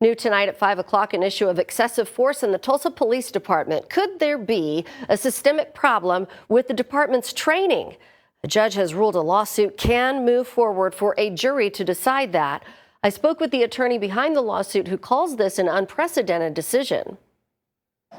New tonight at 5 o'clock, an issue of excessive force in the Tulsa Police Department. Could there be a systemic problem with the department's training? A judge has ruled a lawsuit can move forward for a jury to decide that. I spoke with the attorney behind the lawsuit who calls this an unprecedented decision.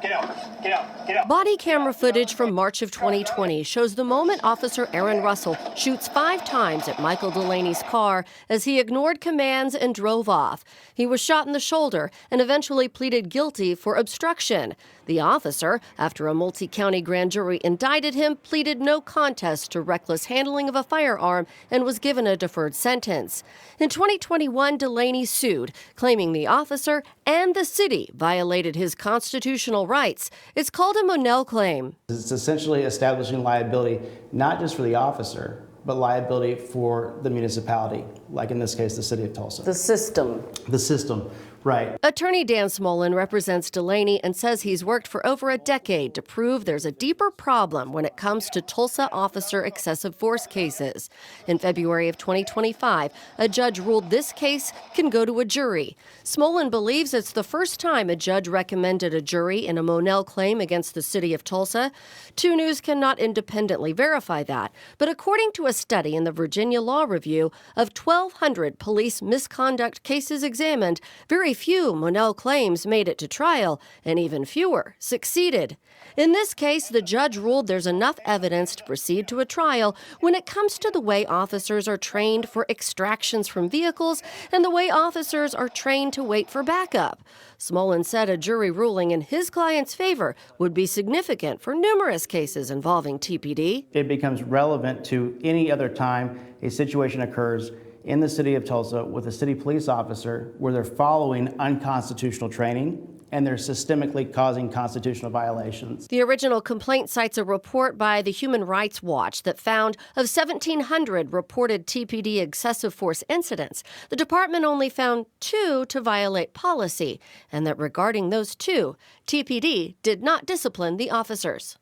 Get out, get out, get out. Body camera footage from March of 2020 shows the moment Officer Aaron Russell shoots 5 times at Michael Delaney's car as he ignored commands and drove off. He was shot in the shoulder and eventually pleaded guilty for obstruction. The officer, after a multi-county grand jury indicted him, pleaded no contest to reckless handling of a firearm and was given a deferred sentence. In 2021, Delaney sued, claiming the officer and the city violated his constitutional rights. It's called a Monell claim. It's essentially establishing liability, not just for the officer, but liability for the municipality, like in this case, the city of Tulsa. The system. The system, right. Attorney Dan Smolin represents Delaney and says he's worked for over a decade to prove there's a deeper problem when it comes to Tulsa officer excessive force cases. In February of 2025, a judge ruled this case can go to a jury. Smolin believes it's the first time a judge recommended a jury in a Monell claim against the city of Tulsa. 2 News cannot independently verify that, but according to a study in the Virginia Law Review, of 1,200 police misconduct cases examined, very few Monell claims made it to trial, and even fewer succeeded. In this case, the judge ruled there's enough evidence to proceed to a trial when it comes to the way officers are trained for extractions from vehicles and the way officers are trained to wait for backup. Smolin said a jury ruling in his client's favor would be significant for numerous cases involving TPD. It becomes relevant to any other time a situation occurs in the city of Tulsa with a city police officer where they're following unconstitutional training and they're systemically causing constitutional violations. The original complaint cites a report by the Human Rights Watch that found of 1,700 reported TPD excessive force incidents, the department only found 2 to violate policy, and that regarding those 2, TPD did not discipline the officers.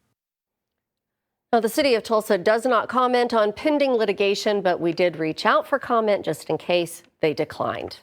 Now, the city of Tulsa does not comment on pending litigation, but we did reach out for comment just in case. They declined.